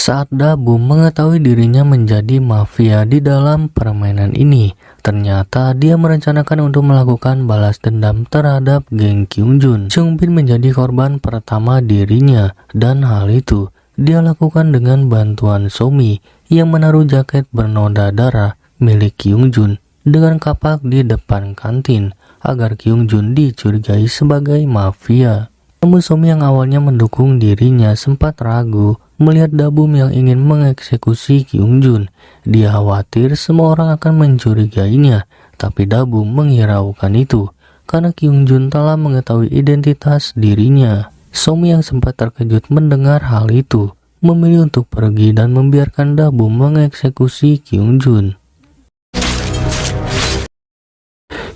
Saat Dabu mengetahui dirinya menjadi mafia di dalam permainan ini, ternyata dia merencanakan untuk melakukan balas dendam terhadap geng Kyungjun. Seungbin menjadi korban pertama dirinya, dan hal itu dia lakukan dengan bantuan Somi yang menaruh jaket bernoda darah milik Kyungjun dengan kapak di depan kantin agar Kyungjun dicurigai sebagai mafia. Namun Somi yang awalnya mendukung dirinya sempat ragu melihat Dabum yang ingin mengeksekusi Kyungjun. Dia khawatir semua orang akan mencurigainya, tapi Dabum menghiraukan itu karena Kyungjun telah mengetahui identitas dirinya. Somi yang sempat terkejut mendengar hal itu memilih untuk pergi dan membiarkan Dabum mengeksekusi Kyungjun.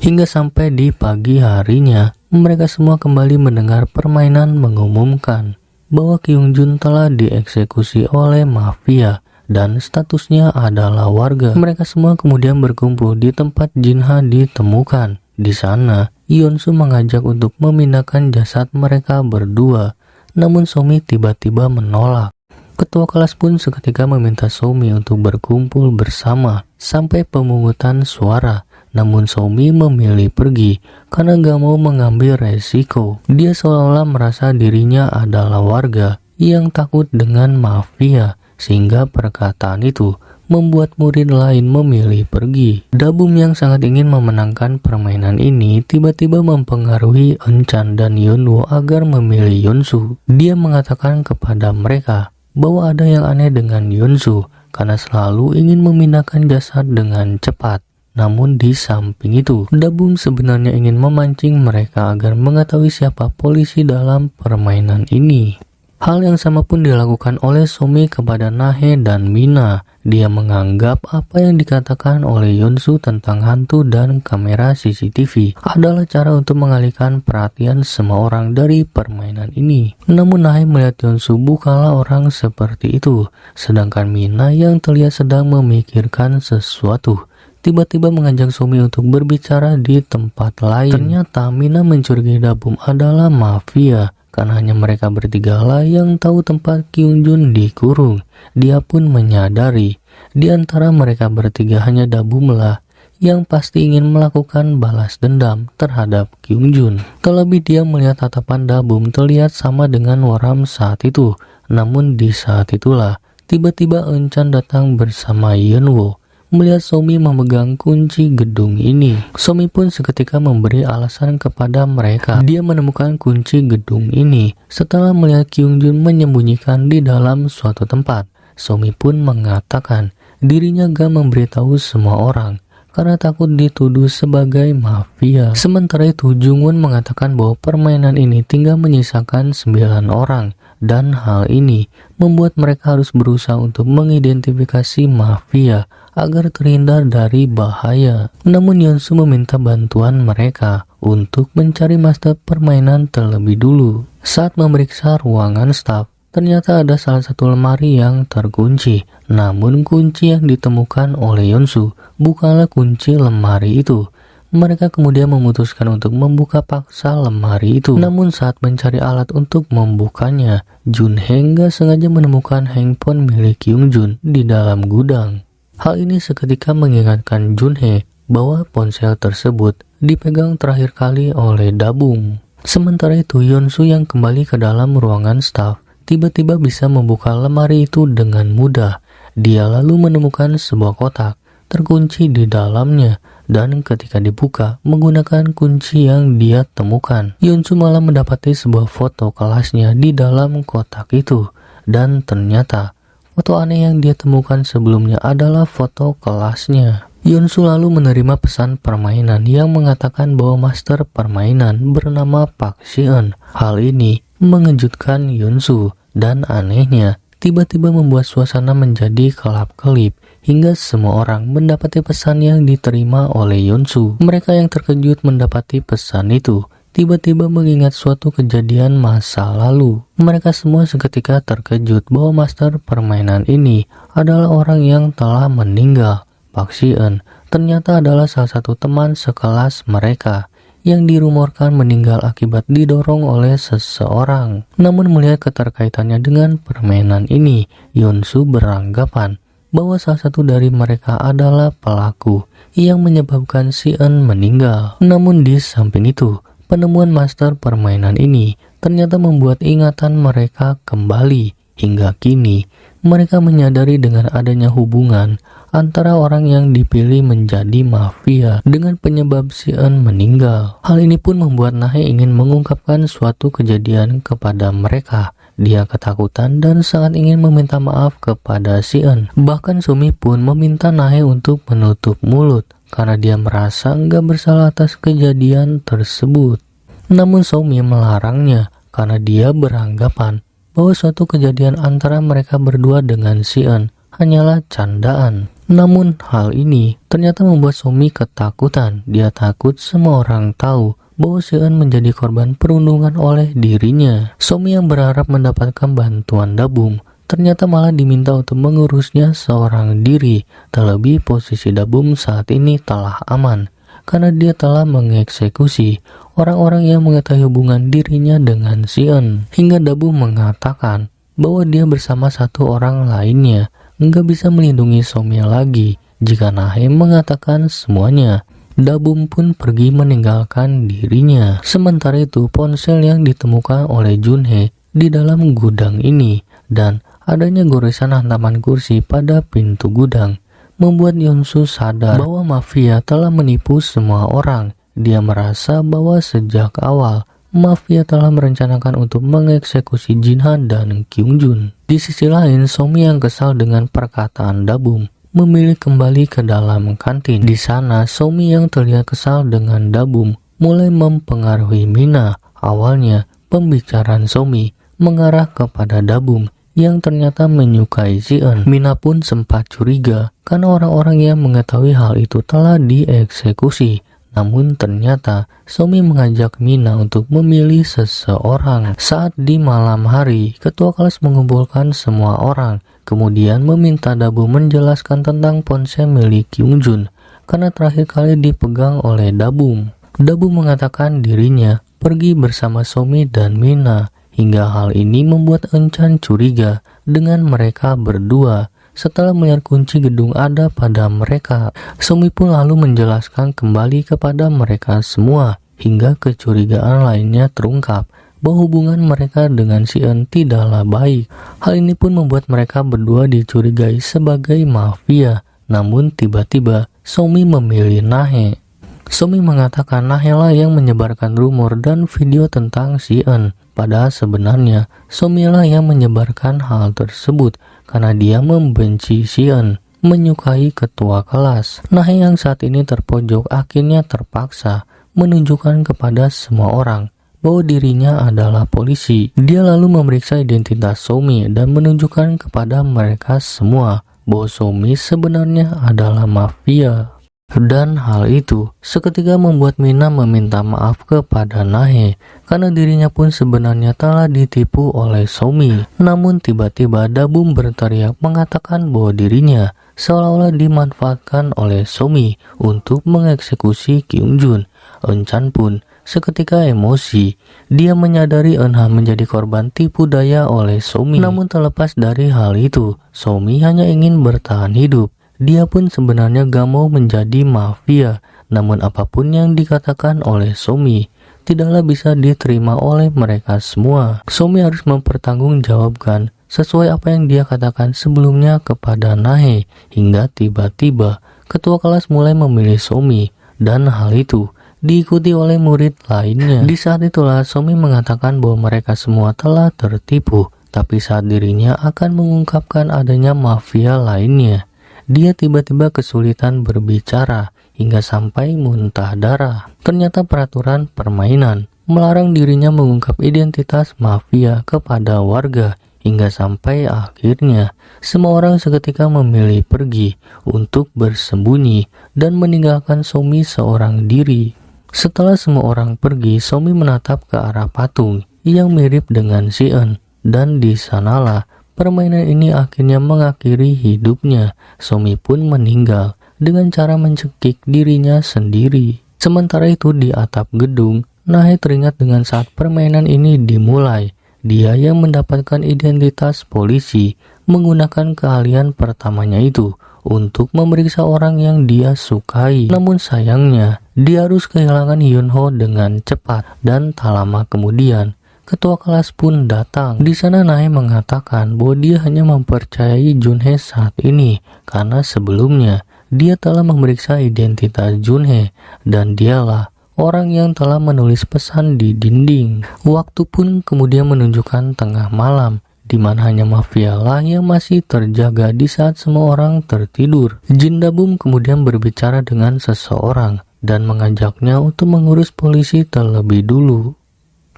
Hingga sampai di pagi harinya, mereka semua kembali mendengar permainan mengumumkan bahwa Kyungjun telah dieksekusi oleh mafia dan statusnya adalah warga. Mereka semua kemudian berkumpul di tempat Jinha ditemukan. Di sana, Yeonsu mengajak untuk memindahkan jasad mereka berdua, namun Somi tiba-tiba menolak. Ketua kelas pun seketika meminta Somi untuk berkumpul bersama sampai pemungutan suara. Namun Somi memilih pergi karena gak mau mengambil resiko. Dia seolah-olah merasa dirinya adalah warga yang takut dengan mafia, sehingga perkataan itu membuat murid lain memilih pergi. Dabum yang sangat ingin memenangkan permainan ini tiba-tiba mempengaruhi Eun-chan dan Yeonwoo agar memilih Yeonsu. Dia mengatakan kepada mereka bahwa ada yang aneh dengan Yeonsu karena selalu ingin memindahkan jasad dengan cepat. Namun di samping itu, Dabum sebenarnya ingin memancing mereka agar mengetahui siapa polisi dalam permainan ini. Hal yang sama pun dilakukan oleh Somi kepada Nahe dan Mina. Dia menganggap apa yang dikatakan oleh Yeonsu tentang hantu dan kamera CCTV adalah cara untuk mengalihkan perhatian semua orang dari permainan ini. Namun Nahe melihat Yeonsu bukanlah orang seperti itu, sedangkan Mina yang terlihat sedang memikirkan sesuatu tiba-tiba mengajak Somi untuk berbicara di tempat lain. Ternyata Mina mencurigai Dabum adalah mafia karena hanya mereka bertiga lah yang tahu tempat Kyungjun dikurung. Dia pun menyadari di antara mereka bertiga hanya Dabum lah yang pasti ingin melakukan balas dendam terhadap Kyungjun. Terlebih dia melihat tatapan Dabum terlihat sama dengan Waram saat itu. Namun di saat itulah tiba-tiba Eun-chan datang bersama Yeonwoo. Melihat Somi memegang kunci gedung ini, Somi pun seketika memberi alasan kepada mereka. Dia menemukan kunci gedung ini setelah melihat Kyungjun menyembunyikan di dalam suatu tempat. Somi pun mengatakan dirinya gak memberitahu semua orang karena takut dituduh sebagai mafia. Sementara itu Jungwon mengatakan bahwa permainan ini tinggal menyisakan 9 orang. Dan hal ini membuat mereka harus berusaha untuk mengidentifikasi mafia agar terhindar dari bahaya. Namun Yeonsu meminta bantuan mereka untuk mencari master permainan terlebih dulu. Saat memeriksa ruangan staf, ternyata ada salah satu lemari yang terkunci. Namun kunci yang ditemukan oleh Yeonsu bukanlah kunci lemari itu. Mereka kemudian memutuskan untuk membuka paksa lemari itu. Namun saat mencari alat untuk membukanya, Junhae gak sengaja menemukan handphone milik Kyungjun di dalam gudang. Hal ini seketika mengingatkan Junhae bahwa ponsel tersebut dipegang terakhir kali oleh Dabum. Sementara itu Yeonsu yang kembali ke dalam ruangan staf tiba-tiba bisa membuka lemari itu dengan mudah. Dia lalu menemukan sebuah kotak terkunci di dalamnya, dan ketika dibuka menggunakan kunci yang dia temukan, Yeonsu malah mendapati sebuah foto kelasnya di dalam kotak itu. Dan ternyata foto aneh yang dia temukan sebelumnya adalah foto kelasnya. Yeonsu lalu menerima pesan permainan yang mengatakan bahwa master permainan bernama Park Si-eun. Hal ini mengejutkan Yeonsu, dan anehnya tiba-tiba membuat suasana menjadi kelap-kelip hingga semua orang mendapati pesan yang diterima oleh Yeonsu. Mereka yang terkejut mendapati pesan itu tiba-tiba mengingat suatu kejadian masa lalu. Mereka semua seketika terkejut bahwa master permainan ini adalah orang yang telah meninggal. Park Si-eun ternyata adalah salah satu teman sekelas mereka yang dirumorkan meninggal akibat didorong oleh seseorang. Namun melihat keterkaitannya dengan permainan ini, Yonsu beranggapan bahwa salah satu dari mereka adalah pelaku yang menyebabkan Si-eun meninggal. Namun di samping itu, penemuan master permainan ini ternyata membuat ingatan mereka kembali. Hingga kini, mereka menyadari dengan adanya hubungan antara orang yang dipilih menjadi mafia dengan penyebab Si-eun meninggal. Hal ini pun membuat Nahe ingin mengungkapkan suatu kejadian kepada mereka. Dia ketakutan dan sangat ingin meminta maaf kepada Si-eun. Bahkan Somi pun meminta Nahe untuk menutup mulut karena dia merasa nggak bersalah atas kejadian tersebut. Namun Somi melarangnya karena dia beranggapan bahwa suatu kejadian antara mereka berdua dengan Si-eun hanyalah candaan. Namun hal ini ternyata membuat Somi ketakutan. Dia takut semua orang tahu bahwa Si-eun menjadi korban perundungan oleh dirinya. Somi yang berharap mendapatkan bantuan Dabum ternyata malah diminta untuk mengurusnya seorang diri. Terlebih posisi Dabum saat ini telah aman karena dia telah mengeksekusi orang-orang yang mengetahui hubungan dirinya dengan Si-eun. Hingga Dabum mengatakan bahwa dia bersama satu orang lainnya nggak bisa melindungi Somi lagi jika Nahe mengatakan semuanya. Dabum pun pergi meninggalkan dirinya. Sementara itu, ponsel yang ditemukan oleh Junhee di dalam gudang ini dan adanya goresan hantaman kursi pada pintu gudang membuat Yonsu sadar bahwa mafia telah menipu semua orang. Dia merasa bahwa sejak awal mafia telah merencanakan untuk mengeksekusi Jinhan dan Kyungjun. Di sisi lain, Somi yang kesal dengan perkataan Dabum memilih kembali ke dalam kantin. Di sana, Somi yang terlihat kesal dengan Dabum mulai mempengaruhi Mina. Awalnya, pembicaraan Somi mengarah kepada Dabum yang ternyata menyukai Si-eun. Mina pun sempat curiga karena orang-orang yang mengetahui hal itu telah dieksekusi. Namun ternyata Somi mengajak Mina untuk memilih seseorang. Saat di malam hari, ketua kelas mengumpulkan semua orang, kemudian meminta Dabum menjelaskan tentang ponsel milik Kyungjun karena terakhir kali dipegang oleh Dabum. Dabum mengatakan dirinya pergi bersama Somi dan Mina. Hingga hal ini membuat Eun-chan curiga dengan mereka berdua. Setelah melihat kunci gedung ada pada mereka, Somi pun lalu menjelaskan kembali kepada mereka semua. Hingga kecurigaan lainnya terungkap bahwa hubungan mereka dengan Si-eun tidaklah baik. Hal ini pun membuat mereka berdua dicurigai sebagai mafia. Namun tiba-tiba Somi memilih Nahe. Somi mengatakan Nahe lah yang menyebarkan rumor dan video tentang Si-eun. Padahal sebenarnya Somi lah yang menyebarkan hal tersebut karena dia membenci Si-eun, menyukai ketua kelas. Nahe yang saat ini terpojok akhirnya terpaksa menunjukkan kepada semua orang bahwa dirinya adalah polisi. Dia lalu memeriksa identitas Somi dan menunjukkan kepada mereka semua bahwa Somi sebenarnya adalah mafia. Dan hal itu seketika membuat Mina meminta maaf kepada Nahe karena dirinya pun sebenarnya telah ditipu oleh Somi. Namun tiba-tiba Dabum berteriak mengatakan bahwa dirinya seolah-olah dimanfaatkan oleh Somi untuk mengeksekusi Kyungjun. Eun-chan pun seketika emosi. Dia menyadari Eun-ha menjadi korban tipu daya oleh Somi. Namun terlepas dari hal itu, Somi hanya ingin bertahan hidup. Dia pun sebenarnya gak mau menjadi mafia. Namun apapun yang dikatakan oleh Somi tidaklah bisa diterima oleh mereka semua. Somi harus mempertanggungjawabkan sesuai apa yang dia katakan sebelumnya kepada Nahe. Hingga tiba-tiba ketua kelas mulai memilih Somi dan hal itu diikuti oleh murid lainnya. Di saat itulah Somi mengatakan bahwa mereka semua telah tertipu. Tapi saat dirinya akan mengungkapkan adanya mafia lainnya, dia tiba-tiba kesulitan berbicara hingga sampai muntah darah. Ternyata peraturan permainan melarang dirinya mengungkap identitas mafia kepada warga. Hingga sampai akhirnya semua orang seketika memilih pergi untuk bersembunyi dan meninggalkan Somi seorang diri. Setelah semua orang pergi, Somi menatap ke arah patung yang mirip dengan Si-eun. Dan di sanalah permainan ini akhirnya mengakhiri hidupnya. Somi pun meninggal dengan cara mencekik dirinya sendiri. Sementara itu di atap gedung, Nahe teringat dengan saat permainan ini dimulai. Dia yang mendapatkan identitas polisi menggunakan keahlian pertamanya itu untuk memeriksa orang yang dia sukai. Namun sayangnya, dia harus kehilangan Yunho dengan cepat dan tak lama kemudian ketua kelas pun datang. Di sana Nae mengatakan bahwa dia hanya mempercayai Junhe saat ini karena sebelumnya dia telah memeriksa identitas Junhe dan dialah orang yang telah menulis pesan di dinding. Waktu pun kemudian menunjukkan tengah malam, di mana hanya mafia lah yang masih terjaga di saat semua orang tertidur. Jin Dabum kemudian berbicara dengan seseorang dan mengajaknya untuk mengurus polisi terlebih dulu.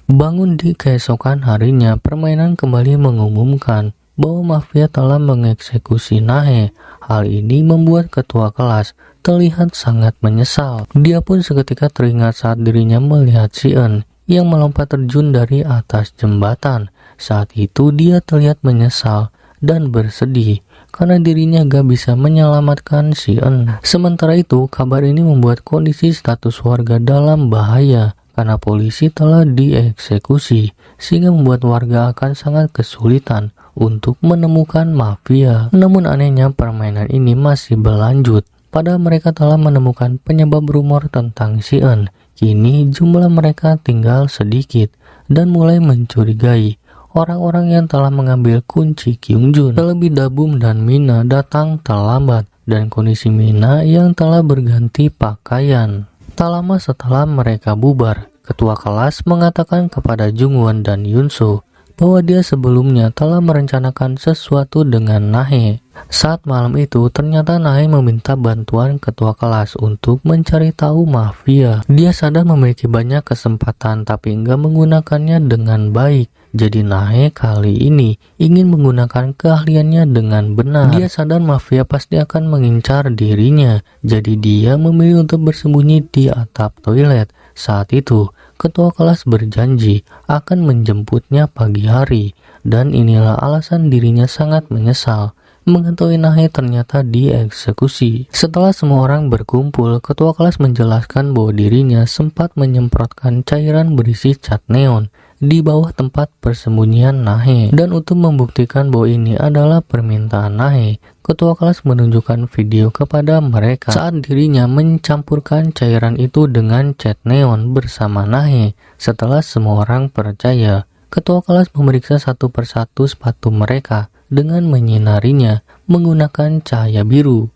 Bangun di keesokan harinya, permainan kembali mengumumkan bahwa mafia telah mengeksekusi Nahe. Hal ini membuat ketua kelas terlihat sangat menyesal. Dia pun seketika teringat saat dirinya melihat Sion yang melompat terjun dari atas jembatan. Saat itu dia terlihat menyesal dan bersedih karena dirinya gak bisa menyelamatkan Sion. Sementara itu, kabar ini membuat kondisi status warga dalam bahaya karena polisi telah dieksekusi, sehingga membuat warga akan sangat kesulitan untuk menemukan mafia. Namun anehnya permainan ini masih berlanjut. Padahal mereka telah menemukan penyebab rumor tentang Sion. Kini jumlah mereka tinggal sedikit dan mulai mencurigai orang-orang yang telah mengambil kunci Kyungjun. Terlebih Dabum dan Mina datang terlambat dan kondisi Mina yang telah berganti pakaian. Tak lama setelah mereka bubar, ketua kelas mengatakan kepada Jungwon dan Yunsu bahwa dia sebelumnya telah merencanakan sesuatu dengan Nahe. Saat malam itu, ternyata Nahe meminta bantuan ketua kelas untuk mencari tahu mafia. Dia sadar memiliki banyak kesempatan tapi enggak menggunakannya dengan baik. Jadi Nahe kali ini ingin menggunakan keahliannya dengan benar. Dia sadar mafia pasti akan mengincar dirinya. Jadi dia memilih untuk bersembunyi di atap toilet. Saat itu, ketua kelas berjanji akan menjemputnya pagi hari. Dan inilah alasan dirinya sangat menyesal mengetahui Nahe ternyata dieksekusi. Setelah semua orang berkumpul, ketua kelas menjelaskan bahwa dirinya sempat menyemprotkan cairan berisi cat neon di bawah tempat persembunyian Nahe. Dan untuk membuktikan bahwa ini adalah permintaan Nahe, ketua kelas menunjukkan video kepada mereka saat dirinya mencampurkan cairan itu dengan cat neon bersama Nahe. Setelah semua orang percaya, ketua kelas memeriksa satu persatu sepatu mereka dengan menyinarinya menggunakan cahaya biru.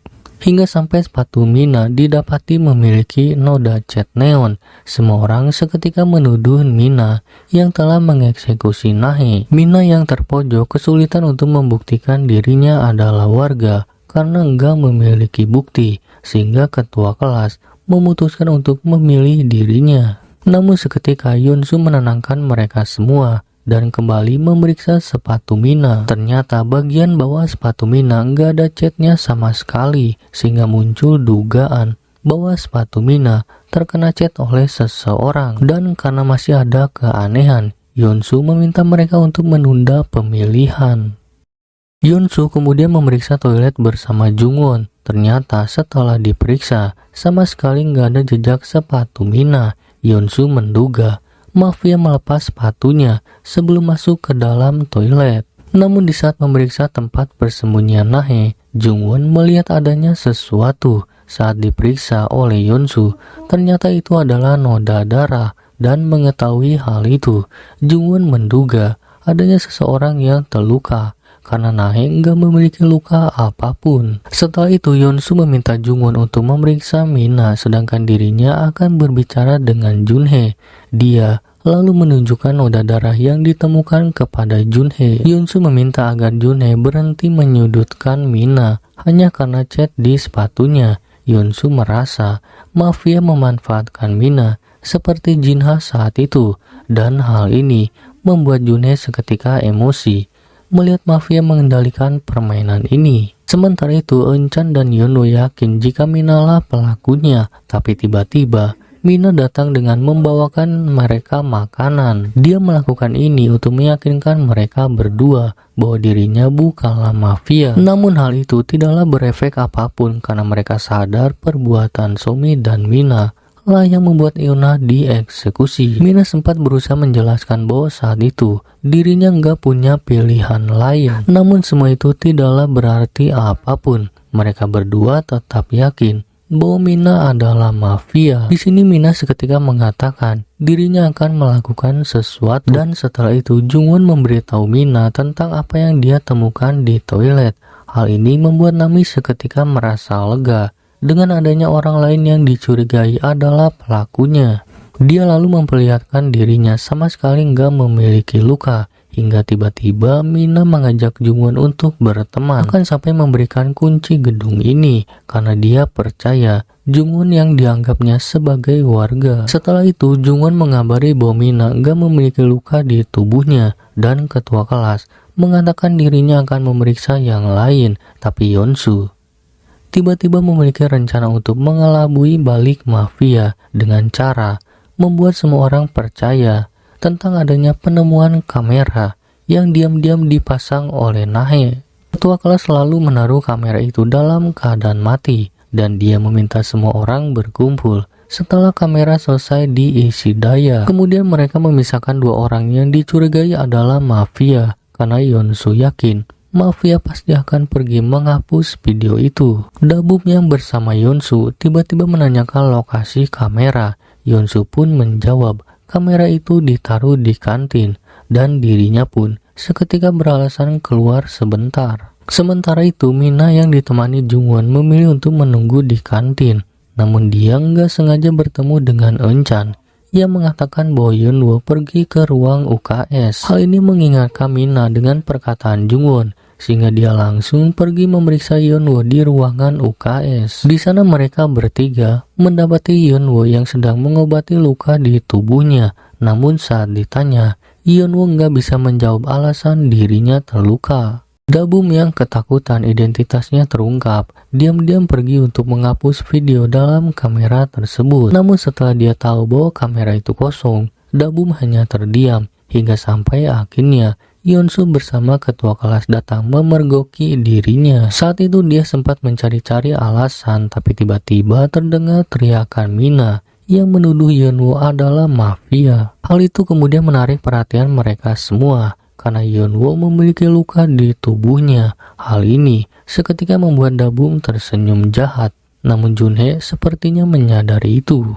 Hingga sampai sepatu Mina didapati memiliki noda cat neon. Semua orang seketika menuduh Mina yang telah mengeksekusi Nahe. Mina yang terpojok kesulitan untuk membuktikan dirinya adalah warga karena enggak memiliki bukti, sehingga ketua kelas memutuskan untuk memilih dirinya. Namun seketika Yunsu menenangkan mereka semua dan kembali memeriksa sepatu Mina. Ternyata bagian bawah sepatu Mina nggak ada catnya sama sekali, sehingga muncul dugaan bahwa sepatu Mina terkena cat oleh seseorang. Dan karena masih ada keanehan, Yunsu meminta mereka untuk menunda pemilihan. Yunsu kemudian memeriksa toilet bersama Jungwon. Ternyata setelah diperiksa, sama sekali nggak ada jejak sepatu Mina. Yunsu menduga mafia melepas sepatunya sebelum masuk ke dalam toilet. Namun di saat memeriksa tempat persembunyian Nahe, Jungwon melihat adanya sesuatu. Saat diperiksa oleh Yunsu, ternyata itu adalah noda darah. Dan mengetahui hal itu, Jungwon menduga adanya seseorang yang terluka karena Nahe enggak memiliki luka apapun. Setelah itu Yunsu meminta Jungwon untuk memeriksa Mina, sedangkan dirinya akan berbicara dengan Junhe. Dia lalu menunjukkan noda darah yang ditemukan kepada Junhe. Yunsu meminta agar Junhe berhenti menyudutkan Mina hanya karena cat di sepatunya. Yunsu merasa mafia memanfaatkan Mina seperti Jinha saat itu, dan hal ini membuat Junhe seketika emosi melihat mafia mengendalikan permainan ini. Sementara itu Eun-chan dan Yeonwoo yakin jika Mina lah pelakunya, tapi tiba-tiba Mina datang dengan membawakan mereka makanan. Dia melakukan ini untuk meyakinkan mereka berdua bahwa dirinya bukanlah mafia. Namun hal itu tidaklah berefek apapun karena mereka sadar perbuatan Somi dan Mina lah yang membuat Yuna dieksekusi. Mina sempat berusaha menjelaskan bahwa saat itu dirinya nggak punya pilihan lain. Namun semua itu tidaklah berarti apapun. Mereka berdua tetap yakin bahwa Mina adalah mafia. Di sini Mina seketika mengatakan dirinya akan melakukan sesuatu, dan setelah itu Jungwon memberitahu Mina tentang apa yang dia temukan di toilet. Hal ini membuat Nami seketika merasa lega dengan adanya orang lain yang dicurigai adalah pelakunya. Dia lalu memperlihatkan dirinya sama sekali nggak memiliki luka. Hingga tiba-tiba Mina mengajak Jungwon untuk berteman, akan sampai memberikan kunci gedung ini karena dia percaya Jungwon yang dianggapnya sebagai warga. Setelah itu Jungwon mengabari bahwa Mina gak memiliki luka di tubuhnya, dan ketua kelas mengatakan dirinya akan memeriksa yang lain. Tapi Yeonsu tiba-tiba memiliki rencana untuk mengelabui balik mafia dengan cara membuat semua orang percaya tentang adanya penemuan kamera yang diam-diam dipasang oleh Nahe. Ketua kelas selalu menaruh kamera itu dalam keadaan mati, dan dia meminta semua orang berkumpul. Setelah kamera selesai diisi daya, kemudian mereka memisahkan dua orang yang dicurigai adalah mafia, karena Yeonsu yakin mafia pasti akan pergi menghapus video itu. Dabum yang bersama Yeonsu tiba-tiba menanyakan lokasi kamera. Yeonsu pun menjawab kamera itu ditaruh di kantin, dan dirinya pun seketika beralasan keluar sebentar. Sementara itu Mina yang ditemani Jungwon memilih untuk menunggu di kantin, namun dia nggak sengaja bertemu dengan Eun-chan yang mengatakan bahwa Yeonwoo pergi ke ruang UKS. Hal ini mengingatkan Mina dengan perkataan Jungwon, sehingga dia langsung pergi memeriksa Yeonwoo di ruangan UKS. Di sana mereka bertiga mendapati Yeonwoo yang sedang mengobati luka di tubuhnya. Namun saat ditanya, Yeonwoo nggak bisa menjawab alasan dirinya terluka. Dabum yang ketakutan identitasnya terungkap, diam-diam pergi untuk menghapus video dalam kamera tersebut. Namun setelah dia tahu bahwa kamera itu kosong, Dabum hanya terdiam hingga sampai akhirnya Yeonsu bersama ketua kelas datang memergoki dirinya. Saat itu dia sempat mencari-cari alasan, tapi tiba-tiba terdengar teriakan Mina yang menuduh Yeonwoo adalah mafia. Hal itu kemudian menarik perhatian mereka semua karena Yeonwoo memiliki luka di tubuhnya. Hal ini seketika membuat Dabum tersenyum jahat, namun Junhye sepertinya menyadari itu.